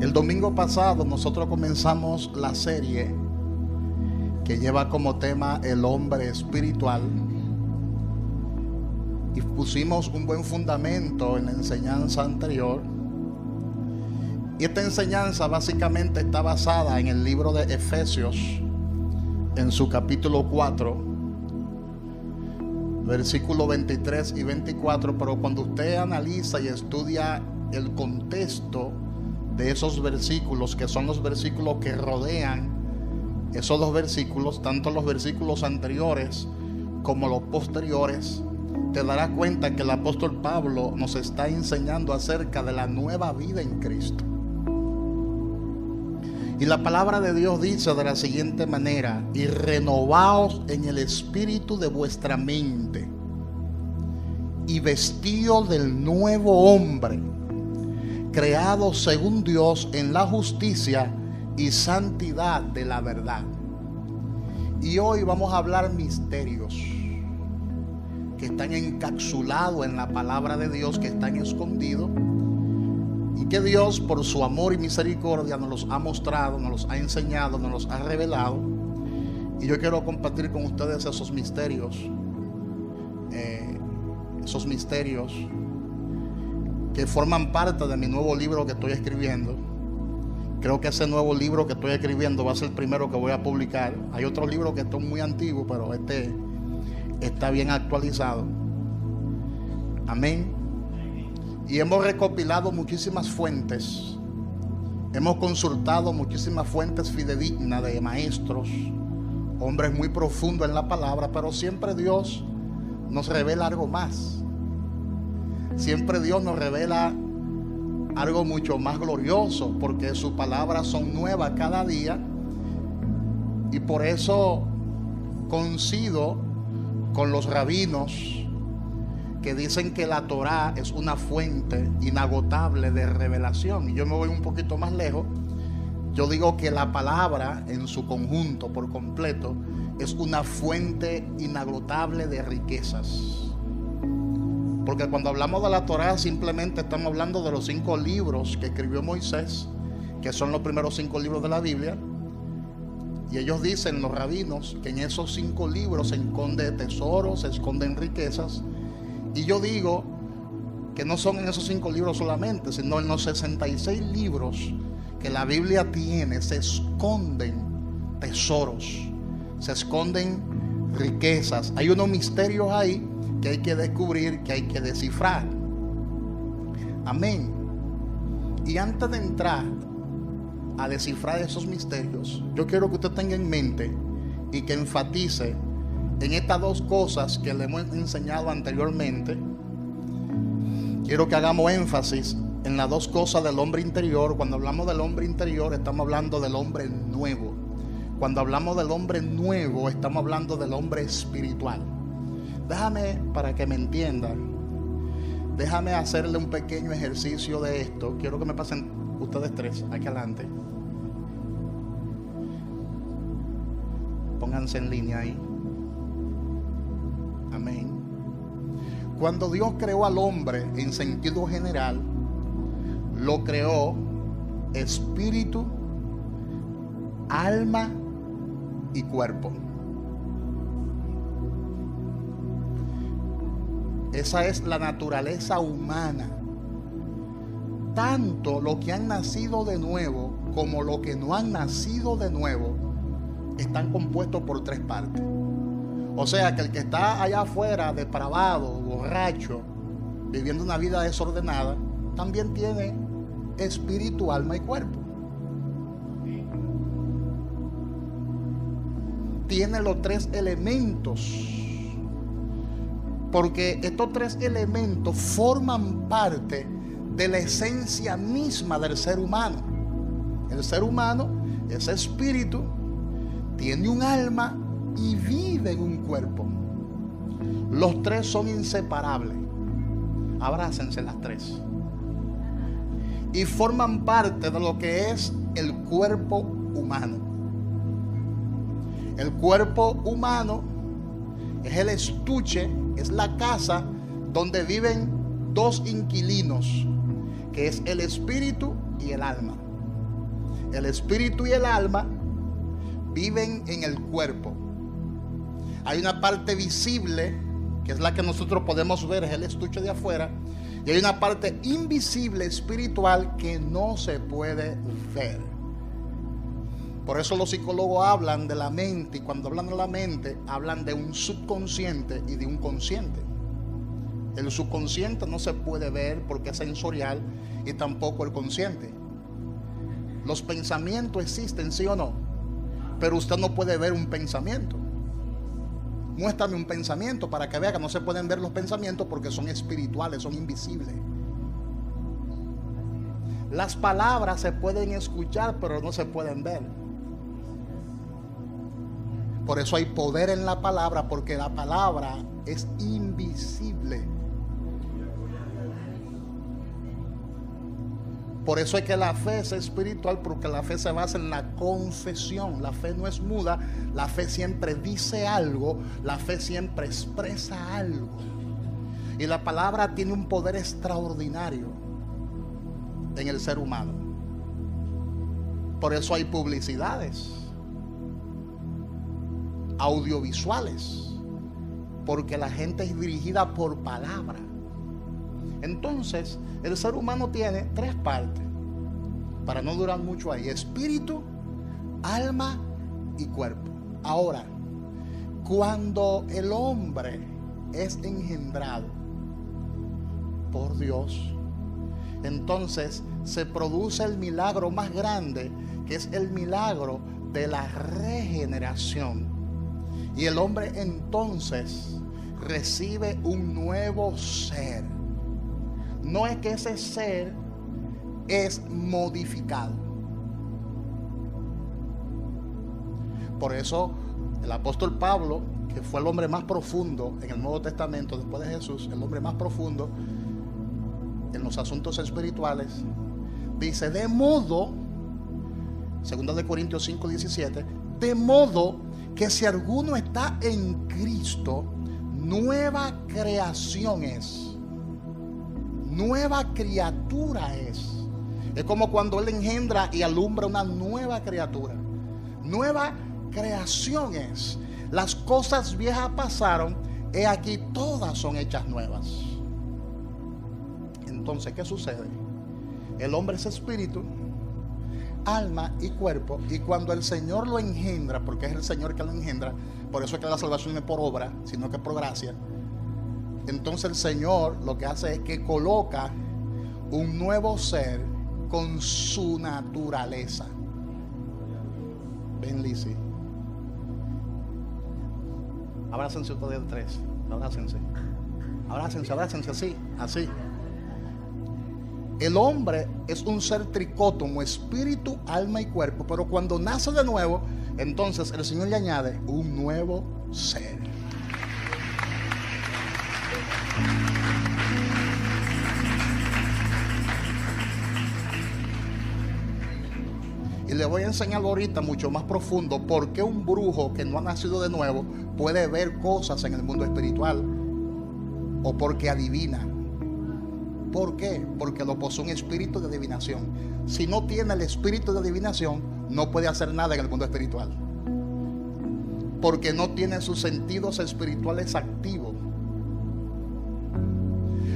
El domingo pasado nosotros comenzamos la serie que lleva como tema el hombre espiritual y pusimos un buen fundamento en la enseñanza anterior. Y esta enseñanza básicamente está basada en el libro de Efesios, en su capítulo 4, versículos 23 y 24. Pero cuando usted analiza y estudia el contexto de esos versículos, que son los versículos que rodean esos dos versículos, tanto los versículos anteriores como los posteriores, te darás cuenta que el apóstol Pablo nos está enseñando acerca de la nueva vida en Cristo. Y la palabra de Dios dice de la siguiente manera: y renovaos en el espíritu de vuestra mente, y vestíos del nuevo hombre, creado según Dios en la justicia y santidad de la verdad. Y hoy vamos a hablar misterios que están encapsulados en la palabra de Dios, que están escondidos y que Dios, por su amor y misericordia, nos los ha mostrado, nos los ha enseñado, nos los ha revelado. Y yo quiero compartir con ustedes esos misterios que forman parte de mi nuevo libro que estoy escribiendo. Creo que ese nuevo libro que estoy escribiendo va a ser el primero que voy a publicar. Hay otros libros que están muy antiguos, pero este está bien actualizado. Amén. Y hemos recopilado muchísimas fuentes. Hemos consultado muchísimas fuentes fidedignas de maestros, hombres muy profundos en la palabra, pero siempre Dios nos revela algo más. Siempre Dios nos revela algo mucho más glorioso, porque sus palabras son nuevas cada día. Y por eso coincido con los rabinos que dicen que la Torá es una fuente inagotable de revelación. Y yo me voy un poquito más lejos. Yo digo que la palabra en su conjunto, por completo, es una fuente inagotable de riquezas. Porque cuando hablamos de la Torá, simplemente estamos hablando de los 5 libros que escribió Moisés, que son los primeros 5 libros de la Biblia. Y ellos dicen, los rabinos, que en esos 5 libros se esconden tesoros, se esconden riquezas. Y yo digo que no son en esos 5 libros solamente, sino en los 66 libros que la Biblia tiene, se esconden tesoros, se esconden riquezas. Hay unos misterios ahí que hay que descubrir, que hay que descifrar. Amén. Y antes de entrar a descifrar esos misterios, yo quiero que usted tenga en mente y que enfatice en estas dos cosas que le hemos enseñado anteriormente. Quiero que hagamos énfasis en las dos cosas del hombre interior. Cuando hablamos del hombre interior, estamos hablando del hombre nuevo. Cuando hablamos del hombre nuevo, estamos hablando del hombre espiritual. Déjame, para que me entiendan, déjame hacerle un pequeño ejercicio de esto. Quiero que me pasen ustedes 3 aquí adelante. Pónganse en línea ahí. Amén. Cuando Dios creó al hombre en sentido general, lo creó espíritu, alma y cuerpo. Esa es la naturaleza humana. Tanto lo que han nacido de nuevo como lo que no han nacido de nuevo están compuestos por 3 partes. O sea que el que está allá afuera depravado, borracho, viviendo una vida desordenada, también tiene espíritu, alma y cuerpo. Tiene los 3 elementos. Porque estos 3 elementos forman parte de la esencia misma del ser humano. El ser humano es espíritu, tiene un alma y vive en un cuerpo. Los 3 son inseparables. Abrácense las 3. Y forman parte de lo que es el cuerpo humano. El cuerpo humano es el estuche, es la casa donde viven 2 inquilinos, que es el espíritu y el alma. el espíritu y el alma viven en el cuerpo. Hay una parte visible, que es la que nosotros podemos ver, es el estuche de afuera, y hay una parte invisible espiritual que no se puede ver. Por eso los psicólogos hablan de la mente, y cuando hablan de la mente, hablan de un subconsciente y de un consciente. El subconsciente no se puede ver porque es sensorial, y tampoco el consciente. Los pensamientos existen, ¿sí o no? Pero usted no puede ver un pensamiento. Muéstrame un pensamiento para que vea que no se pueden ver los pensamientos porque son espirituales, son invisibles. Las palabras se pueden escuchar, pero no se pueden ver. Por eso hay poder en la palabra, porque la palabra es invisible. Por eso es que la fe es espiritual, porque la fe se basa en la confesión. La fe no es muda, la fe siempre dice algo, la fe siempre expresa algo. Y la palabra tiene un poder extraordinario en el ser humano. Por eso hay publicidades, audiovisuales, porque la gente es dirigida por palabra. Entonces, el ser humano tiene tres partes, para no durar mucho ahí: espíritu, alma y cuerpo. Ahora, cuando el hombre es engendrado por Dios, entonces se produce el milagro más grande, que es el milagro de la regeneración. Y el hombre entonces recibe un nuevo ser. No es que ese ser es modificado. Por eso el apóstol Pablo, que fue el hombre más profundo en el Nuevo Testamento después de Jesús, el hombre más profundo en los asuntos espirituales, dice: de modo, 2 Corintios 5:17, de modo que si alguno está en Cristo, nueva creación es. Nueva criatura es. Es como cuando Él engendra y alumbra una nueva criatura. Nueva creación es. Las cosas viejas pasaron, he aquí todas son hechas nuevas. Entonces, ¿qué sucede? El hombre es espíritu, alma y cuerpo, y cuando el Señor lo engendra, porque es el Señor que lo engendra, por eso es que la salvación no es por obra, sino que es por gracia. Entonces el Señor lo que hace es que coloca un nuevo ser con su naturaleza. Ven, Lizzy. Abrácense ustedes tres. Abrácense. Abrácense así, así. El hombre es un ser tricótomo, espíritu, alma y cuerpo. Pero cuando nace de nuevo, entonces el Señor le añade un nuevo ser. Y le voy a enseñar ahorita mucho más profundo por qué un brujo que no ha nacido de nuevo puede ver cosas en el mundo espiritual, o porque adivina. ¿Por qué? Porque lo posee un espíritu de adivinación. Si no tiene el espíritu de adivinación, no puede hacer nada en el mundo espiritual, porque no tiene sus sentidos espirituales activos.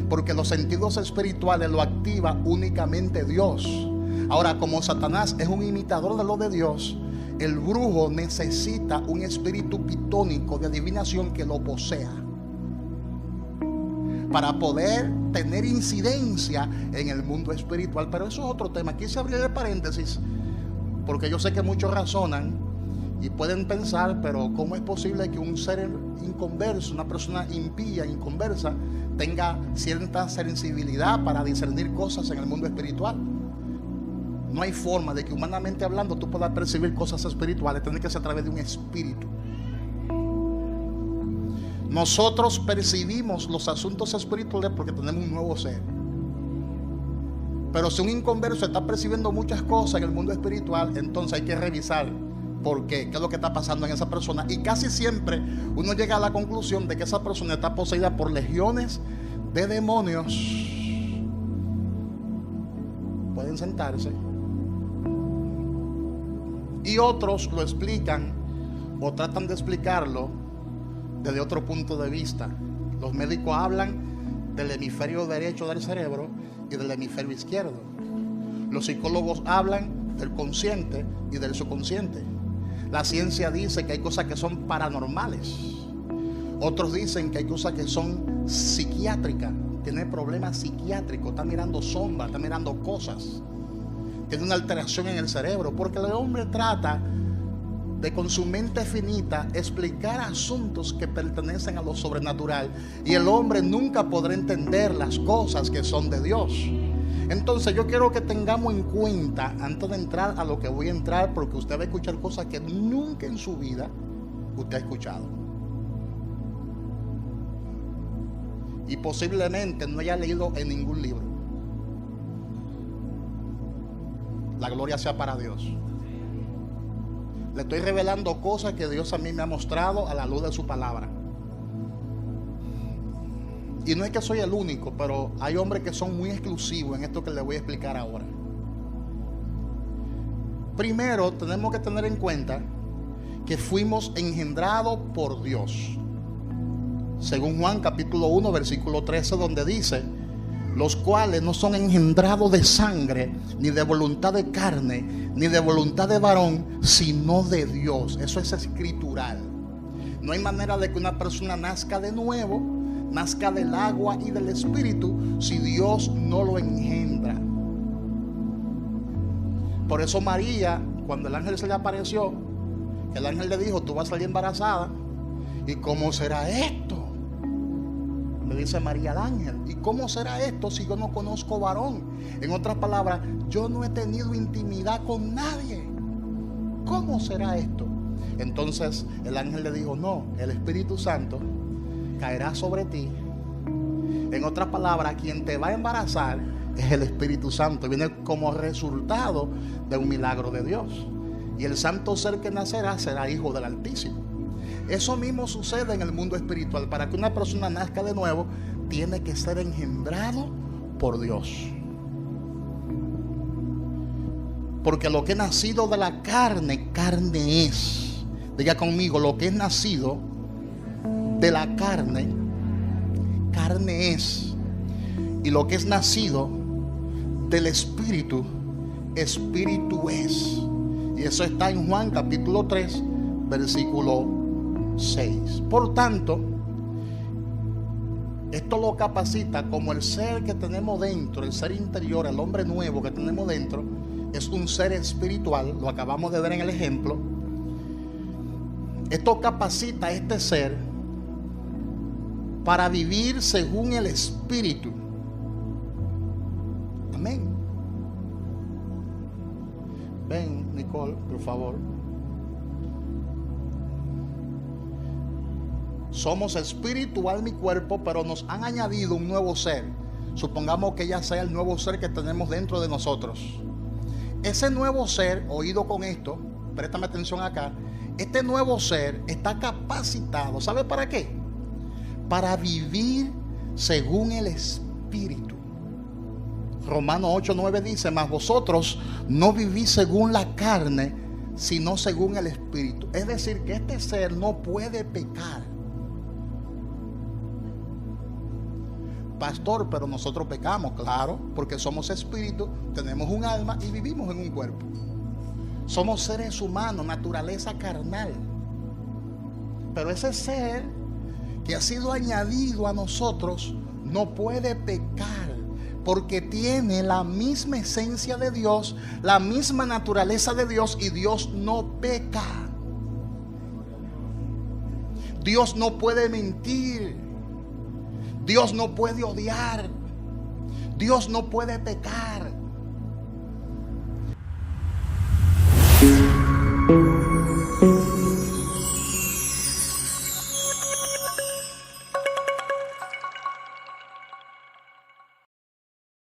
Porque los sentidos espirituales lo activa únicamente Dios. Ahora, como Satanás es un imitador de lo de Dios, el brujo necesita un espíritu pitónico de adivinación que lo posea, para poder tener incidencia en el mundo espiritual. Pero eso es otro tema. Quise abrir el paréntesis porque yo sé que muchos razonan y pueden pensar: pero ¿cómo es posible que un ser inconverso, una persona impía, inconversa, tenga cierta sensibilidad para discernir cosas en el mundo espiritual? No hay forma de que, humanamente hablando, tú puedas percibir cosas espirituales. Tiene que ser a través de un espíritu. Nosotros percibimos los asuntos espirituales porque tenemos un nuevo ser. Pero si un inconverso está percibiendo muchas cosas en el mundo espiritual, entonces hay que revisar por qué, qué es lo que está pasando en esa persona. Y casi siempre uno llega a la conclusión de que esa persona está poseída por legiones de demonios. Pueden sentarse. Y otros lo explican o tratan de explicarlo desde otro punto de vista. Los médicos hablan del hemisferio derecho del cerebro y del hemisferio izquierdo. Los psicólogos hablan del consciente y del subconsciente. La ciencia dice que hay cosas que son paranormales. Otros dicen que hay cosas que son psiquiátricas. Tiene problemas psiquiátricos, está mirando sombras, está mirando cosas. Tiene una alteración en el cerebro, porque el hombre trata de, con su mente finita, explicar asuntos que pertenecen a lo sobrenatural, y el hombre nunca podrá entender las cosas que son de Dios. Entonces yo quiero que tengamos en cuenta, antes de entrar a lo que voy a entrar, porque usted va a escuchar cosas que nunca en su vida usted ha escuchado, y posiblemente no haya leído en ningún libro. La gloria sea para Dios. Le estoy revelando cosas que Dios a mí me ha mostrado a la luz de su palabra. Y no es que soy el único, pero hay hombres que son muy exclusivos en esto que les voy a explicar ahora. Primero, tenemos que tener en cuenta que fuimos engendrados por Dios. Según Juan capítulo 1 versículo 13, donde dice: los cuales no son engendrados de sangre, ni de voluntad de carne, ni de voluntad de varón, sino de Dios. Eso es escritural. No hay manera de que una persona nazca de nuevo, nazca del agua y del espíritu, si Dios no lo engendra. Por eso María, cuando el ángel se le apareció, el ángel le dijo: tú vas a salir embarazada. ¿Y cómo será esto? Le dice María al ángel: ¿y cómo será esto si yo no conozco varón? En otras palabras, yo no he tenido intimidad con nadie. ¿Cómo será esto? Entonces el ángel le dijo: no, el Espíritu Santo caerá sobre ti. En otras palabras, quien te va a embarazar es el Espíritu Santo. Viene como resultado de un milagro de Dios. Y el santo ser que nacerá será hijo del Altísimo. Eso mismo sucede en el mundo espiritual. Para que una persona nazca de nuevo, tiene que ser engendrado por Dios. Porque lo que es nacido de la carne, carne es. Diga conmigo: lo que es nacido de la carne, carne es. Y lo que es nacido del Espíritu, Espíritu es. Y eso está en Juan capítulo 3, versículo 6. Por tanto, esto lo capacita como el ser que tenemos dentro, el ser interior, el hombre nuevo que tenemos dentro, es un ser espiritual. Lo acabamos de ver en el ejemplo. Esto capacita a este ser para vivir según el Espíritu. Amén. Ven, Nicole, por favor. Somos espíritu, alma y cuerpo, pero nos han añadido un nuevo ser. Supongamos que ya sea el nuevo ser que tenemos dentro de nosotros. Ese nuevo ser, oído con esto, préstame atención acá. Este nuevo ser está capacitado, ¿sabe para qué? Para vivir según el Espíritu. Romanos 8:9 dice: mas vosotros no vivís según la carne, sino según el Espíritu. Es decir, que este ser no puede pecar. Pastor, pero nosotros pecamos. Claro, porque somos espíritu, tenemos un alma y vivimos en un cuerpo. Somos seres humanos, naturaleza carnal. Pero ese ser que ha sido añadido a nosotros no puede pecar, porque tiene la misma esencia de Dios, la misma naturaleza de Dios, y Dios no peca. Dios no puede mentir. Dios no puede odiar. Dios no puede pecar.